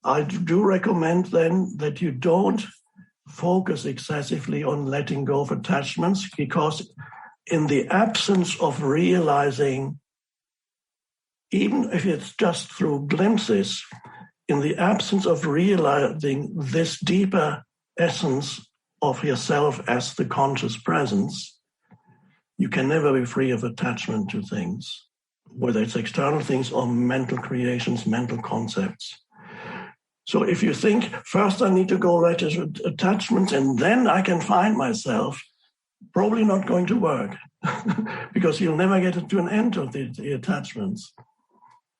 I do recommend then that you don't focus excessively on letting go of attachments, because in the absence of realizing, even if it's just through glimpses, in the absence of realizing this deeper essence of yourself as the conscious presence, you can never be free of attachment to things, whether it's external things or mental creations, mental concepts. So if you think, first I need to go let attachments and then I can find myself, probably not going to work because you'll never get to an end of the attachments.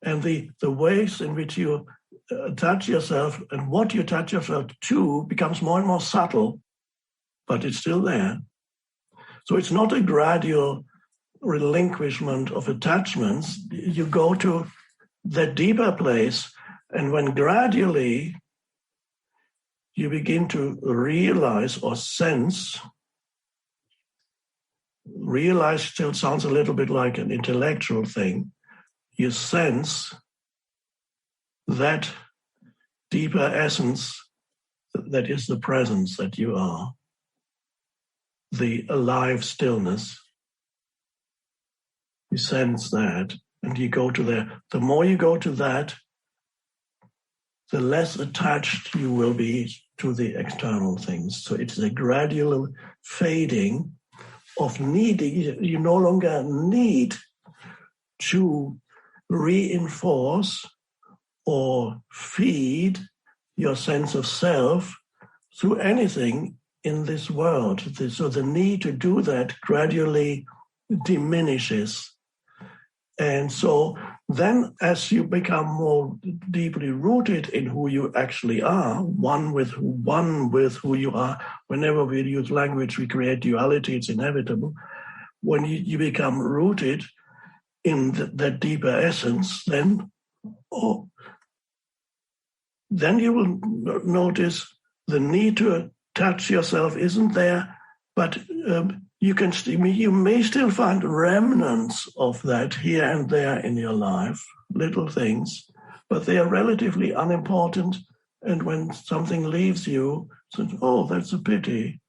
And the ways in which you attach yourself and what you attach yourself to becomes more and more subtle, but it's still there. So it's not a gradual relinquishment of attachments. You go to that deeper place, and when gradually you begin to realize or sense, realize still sounds a little bit like an intellectual thing, you sense that deeper essence that is the presence that you are, the alive stillness. You sense that and you go to there. The more you go to that, the less attached you will be to the external things. So it's a gradual fading of needing. You no longer need to reinforce or feed your sense of self through anything in this world. So the need to do that gradually diminishes. And so then as you become more deeply rooted in who you actually are, one with who you are, whenever we use language, we create duality, it's inevitable. When you become rooted in that deeper essence, then you will notice the need to attach yourself isn't there, but you may still find remnants of that here and there in your life, little things, but they are relatively unimportant. And when something leaves you, that's a pity.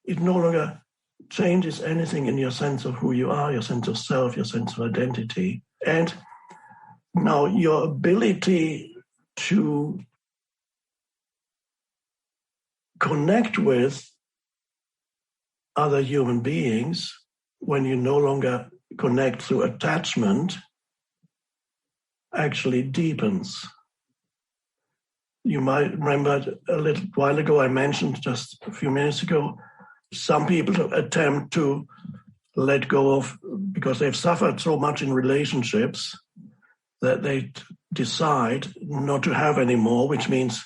It no longer changes anything in your sense of who you are, your sense of self, your sense of identity. And now your ability to connect with other human beings, when you no longer connect through attachment, actually deepens. You might remember a little while ago, I mentioned just a few minutes ago, some people attempt to let go of, because they've suffered so much in relationships, that they decide not to have any more, which means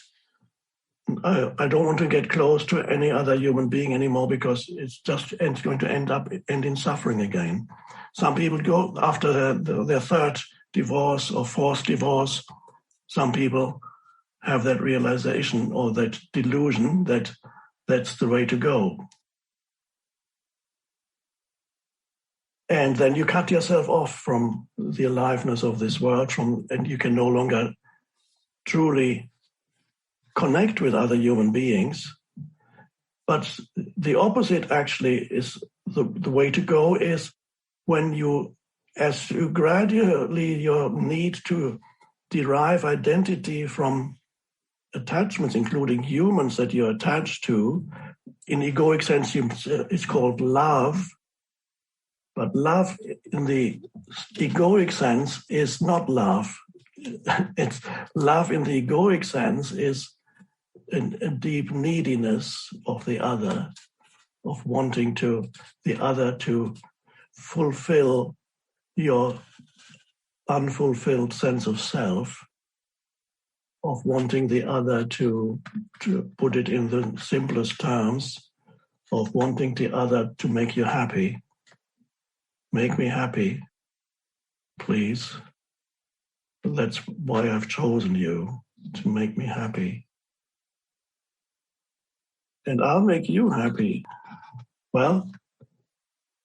I don't want to get close to any other human being anymore because it's going to end in suffering again. Some people go after their third divorce or fourth divorce. Some people have that realization or that delusion that that's the way to go. And then you cut yourself off from the aliveness of this world, and you can no longer truly connect with other human beings. But the opposite actually is the way to go, is when as you gradually your need to derive identity from attachments, including humans that you're attached to, in egoic sense it's called love. But love in the egoic sense is not love. It's love in the egoic sense is a deep neediness of the other, of wanting the other to fulfill your unfulfilled sense of self, of wanting the other to put it in the simplest terms, of wanting the other to make you happy. Make me happy, please. That's why I've chosen you, to make me happy. And I'll make you happy. Well,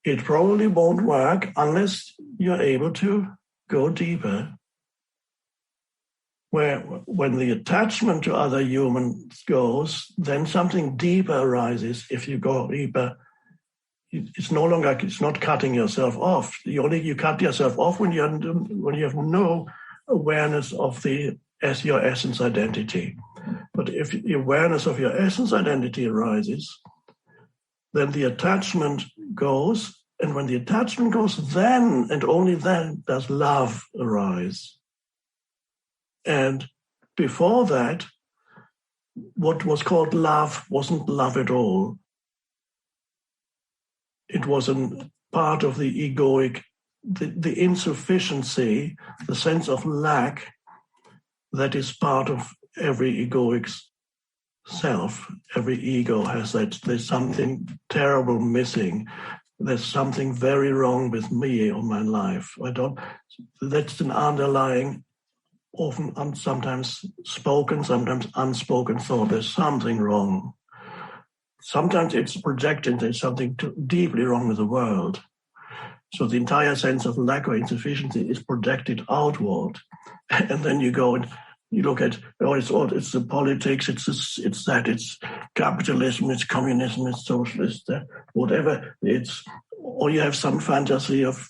it probably won't work unless you're able to go deeper. where when the attachment to other humans goes, then something deeper arises. If you go deeper, it's not cutting yourself off. You cut yourself off when you have no awareness of your essence identity. But if the awareness of your essence identity arises, then the attachment goes, and when the attachment goes, then and only then does love arise. And before that, what was called love wasn't love at all. It was a part of the egoic, the insufficiency, the sense of lack that is part of every egoic self. Every ego has that. There's something terrible missing. There's something very wrong with me or my life. That's an underlying, often sometimes spoken, sometimes unspoken thought. There's something wrong. Sometimes it's projected there's something deeply wrong with the world. So the entire sense of lack or insufficiency is projected outward. And then you go and you look at, it's the politics, it's capitalism, it's communism, it's socialist, whatever. Or you have some fantasy of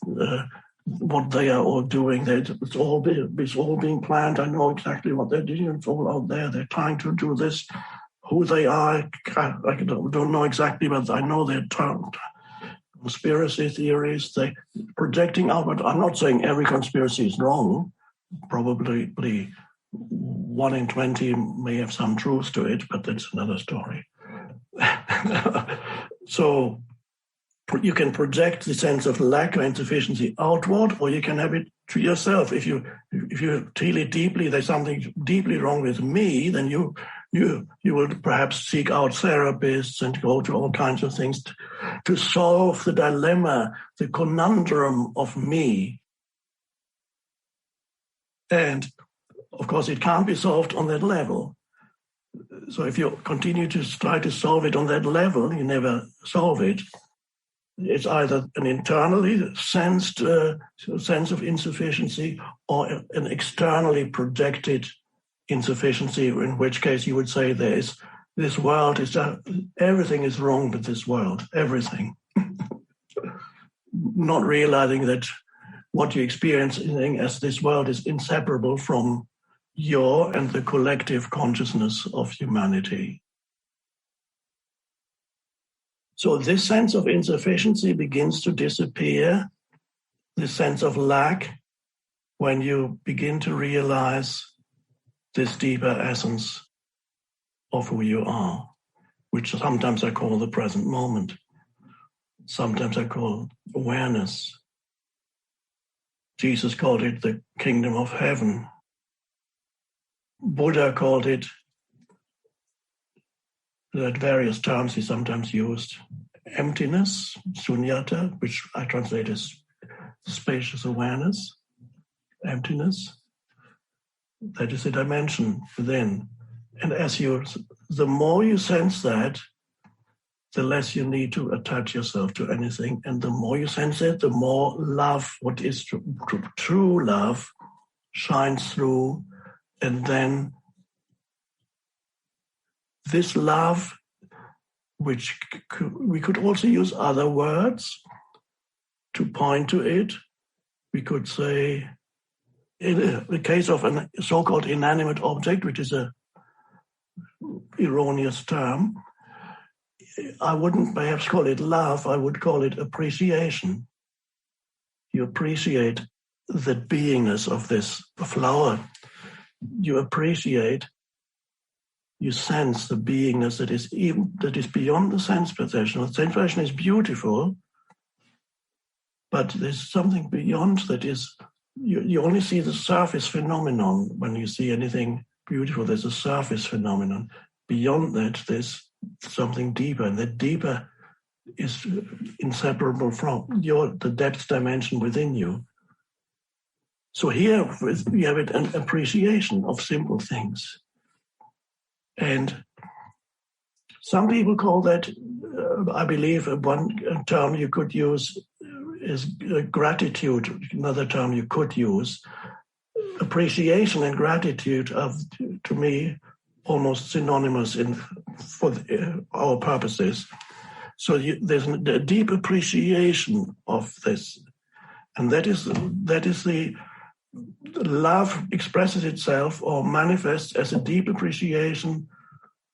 what they are all doing. It's all being planned. I know exactly what they're doing. It's all out there. They're trying to do this. Who they are, I don't know exactly, but I know they're conspiracy theories. They're projecting outward. I'm not saying every conspiracy is wrong. Probably 1 in 20 may have some truth to it, but that's another story. So you can project the sense of lack or insufficiency outward, or you can have it to yourself. If you feel it deeply, there's something deeply wrong with me, then you will perhaps seek out therapists and go to all kinds of things to solve the dilemma, the conundrum of me. And of course, it can't be solved on that level. So if you continue to try to solve it on that level, you never solve it. It's either an internally sensed sense of insufficiency or an externally projected insufficiency, in which case you would say this world is everything is wrong with this world, everything. Not realizing that what you're experiencing as this world is inseparable from your and the collective consciousness of humanity. So this sense of insufficiency begins to disappear, this sense of lack, when you begin to realize this deeper essence of who you are, which sometimes I call the present moment. Sometimes I call awareness. Jesus called it the kingdom of heaven. Buddha called it, that various terms he sometimes used, emptiness, sunyata, which I translate as spacious awareness, emptiness. That is a dimension within. And the more you sense that, the less you need to attach yourself to anything. And the more you sense it, the more love, what is true love, shines through. And then this love, which we could also use other words to point to it. We could say, in the case of a so-called inanimate object, which is a erroneous term, I wouldn't perhaps call it love, I would call it appreciation. You appreciate the beingness of this flower. You appreciate, you sense the beingness that is beyond the sense perception. The sense perception is beautiful, but there's something beyond that is, you only see the surface phenomenon. When you see anything beautiful, there's a surface phenomenon. Beyond that, there's something deeper, and that deeper is inseparable from the depth dimension within you. So here we have an appreciation of simple things. And some people call that, I believe, one term you could use is gratitude. Another term you could use appreciation and gratitude are, to me, almost synonymous for our purposes. So there's a deep appreciation of this, and that is the love expresses itself or manifests as a deep appreciation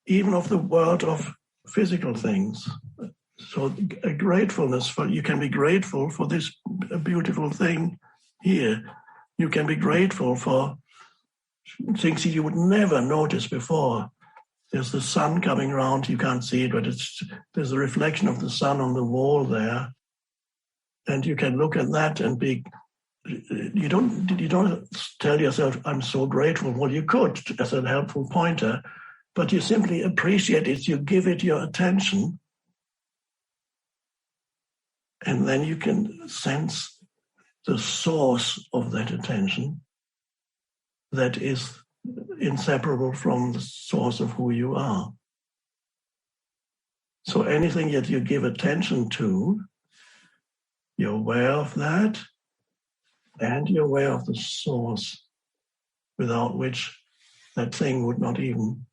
even of the world of physical things. So a gratefulness you can be grateful for this beautiful thing here. You can be grateful for things you would never notice before. There's the sun coming around, you can't see it, but there's a reflection of the sun on the wall there. And you can look at that and you don't tell yourself, I'm so grateful. Well, you could as a helpful pointer, but you simply appreciate it, you give it your attention, and then you can sense the source of that attention that is inseparable from the source of who you are. So anything that you give attention to, you're aware of that, and you're aware of the source, without which that thing would not even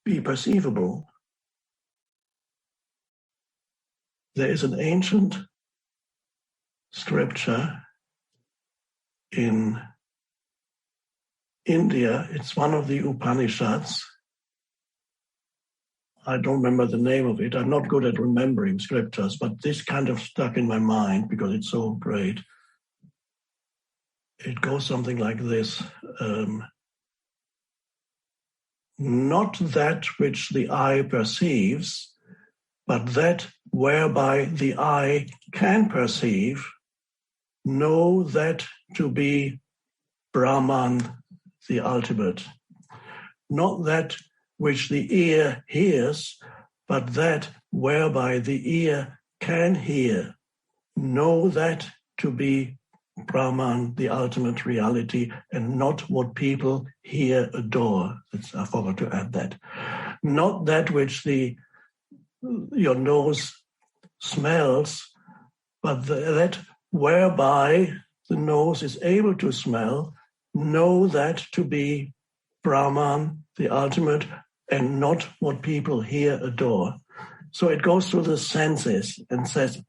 be perceivable. There is an ancient scripture in India. It's one of the Upanishads. I don't remember the name of it. I'm not good at remembering scriptures, but this kind of stuck in my mind because it's so great. It goes something like this. Not that which the eye perceives, but that whereby the eye can perceive, know that to be Brahman, the ultimate. Not that which the ear hears, but that whereby the ear can hear, know that to be Brahman, the ultimate reality, and not what people here adore. I forgot to add that. Not that which your nose smells, but that whereby the nose is able to smell, know that to be Brahman, the ultimate, and not what people here adore. So it goes through the senses and says,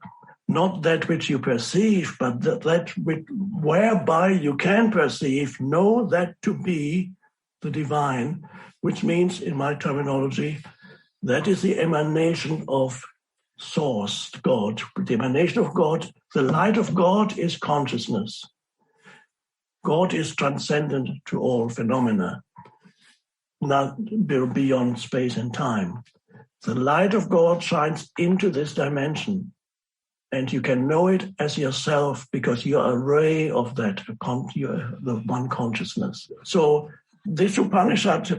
not that which you perceive, but that which, whereby you can perceive, know that to be the divine, which means, in my terminology, that is the emanation of source, God. The emanation of God, the light of God is consciousness. God is transcendent to all phenomena, not beyond space and time. The light of God shines into this dimension, and you can know it as yourself because you are a ray of that, the one consciousness. So this Upanishad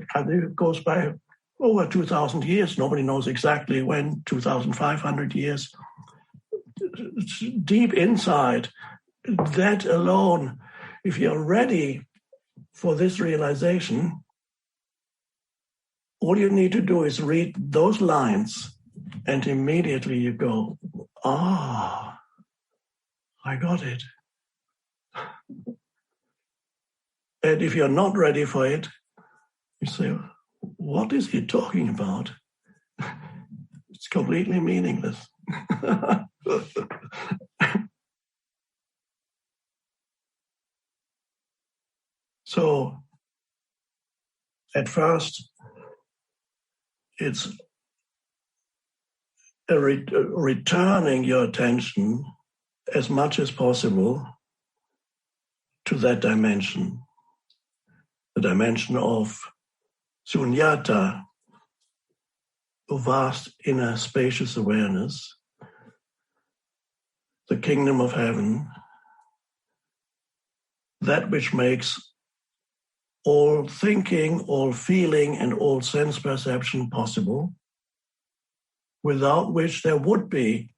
goes by over 2,000 years. Nobody knows exactly when, 2,500 years. It's deep inside, that alone, if you're ready for this realization, all you need to do is read those lines, and immediately you go, I got it. And if you're not ready for it, you say, what is he talking about? It's completely meaningless. So, at first, it's returning your attention as much as possible to that dimension, the dimension of sunyata, a vast inner spacious awareness, the kingdom of heaven, that which makes all thinking, all feeling, and all sense perception possible, without which there would be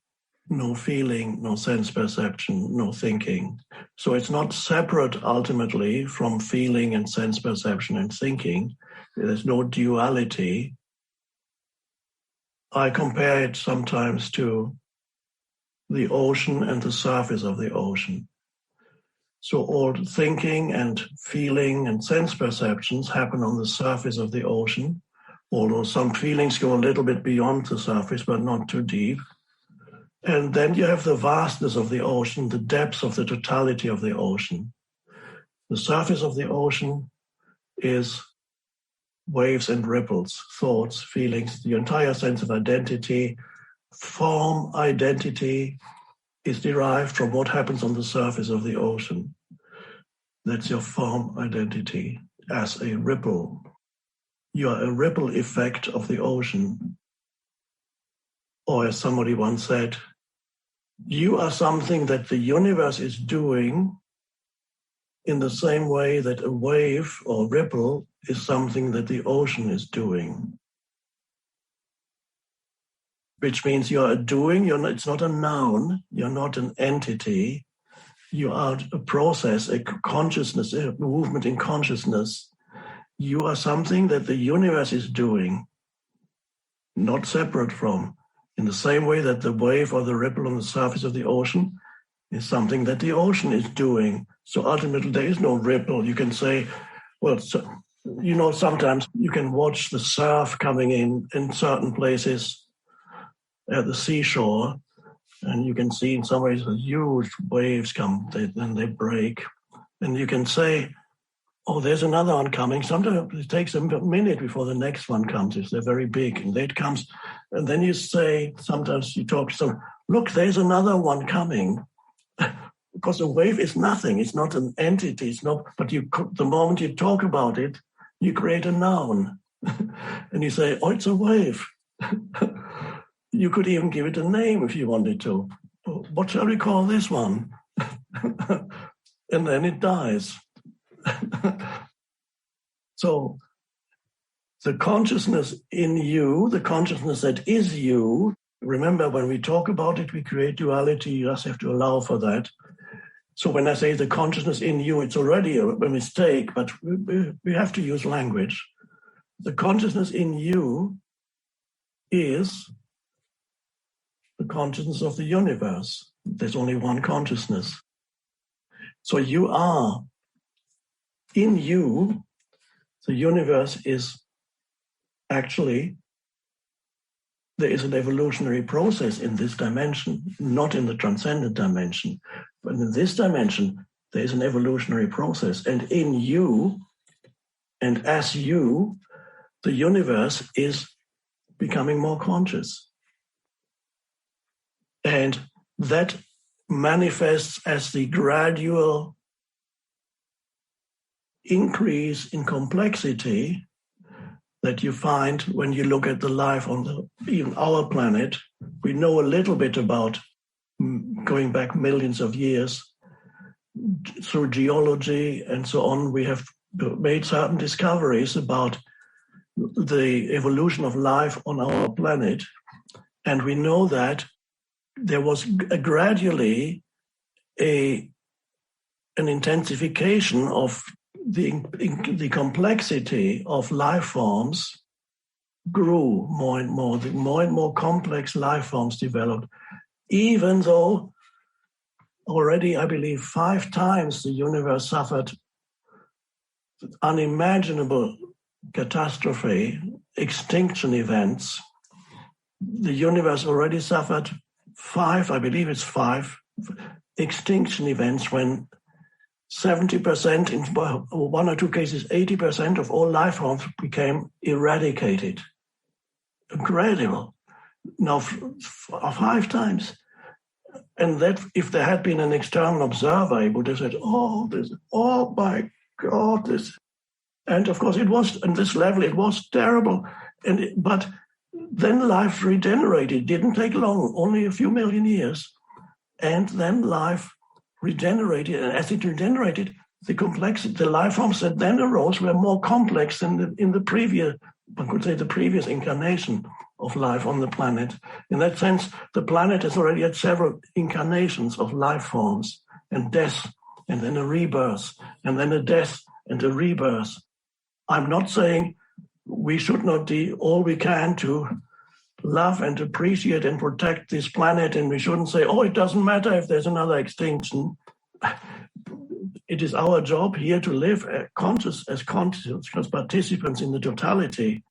no feeling, no sense perception, no thinking. So it's not separate ultimately from feeling and sense perception and thinking. There's no duality. I compare it sometimes to the ocean and the surface of the ocean. So all thinking and feeling and sense perceptions happen on the surface of the ocean, although some feelings go a little bit beyond the surface, but not too deep. And then you have the vastness of the ocean, the depths of the totality of the ocean. The surface of the ocean is waves and ripples, thoughts, feelings, the entire sense of identity. Form identity is derived from what happens on the surface of the ocean. That's your form identity as a ripple. You are a ripple effect of the ocean. Or as somebody once said, you are something that the universe is doing in the same way that a wave or ripple is something that the ocean is doing. Which means you're a doing, it's not a noun, you're not an entity, you are a process, a consciousness, a movement in consciousness. You are something that the universe is doing, not separate from. In the same way that the wave or the ripple on the surface of the ocean is something that the ocean is doing. So ultimately there is no ripple. You can say, well, sometimes you can watch the surf coming in certain places at the seashore, and you can see in some ways the huge waves come, then they break. And you can say, oh, there's another one coming. Sometimes it takes a minute before the next one comes, if they're very big. And then it comes, and then you say, sometimes you talk to someone, look, there's another one coming. Because a wave is nothing. It's not an entity. It's not. But the moment you talk about it, you create a noun. And you say, oh, it's a wave. You could even give it a name if you wanted to. What shall we call this one? And then it dies. So the consciousness in you, the consciousness that is you, remember when we talk about it, we create duality. You just have to allow for that. So when I say the consciousness in you, it's already a mistake, but we have to use language. The consciousness in you is the consciousness of the universe. There's only one consciousness. So you are, in you, the universe is actually, there is an evolutionary process in this dimension, not in the transcendent dimension. But in this dimension, there is an evolutionary process. And in you, and as you, the universe is becoming more conscious. And that manifests as the gradual increase in complexity that you find when you look at the life on even our planet. We know a little bit about, going back millions of years, through geology and so on, we have made certain discoveries about the evolution of life on our planet. And we know that there was gradually an intensification of the complexity of life forms grew more and more. The more and more complex life forms developed, even though already, I believe, 5 times the universe suffered unimaginable catastrophe, extinction events. The universe already suffered 5, I believe it's 5, extinction events when 70%, in one or two cases, 80% of all life forms became eradicated. Incredible. Now, 5 times. And that, if there had been an external observer, he would have said, oh my God, this. And of course it was, on this level, it was terrible. But then life regenerated. It didn't take long, only a few million years. And then life regenerated. And as it regenerated, the life forms that then arose were more complex than in the previous, one could say, the previous incarnation of life on the planet. In that sense, the planet has already had several incarnations of life forms and death, and then a rebirth, and then a death and a rebirth. I'm not saying we should not do all we can to love and appreciate and protect this planet, and we shouldn't say, oh, it doesn't matter if there's another extinction. it is our job here to live conscious participants in the totality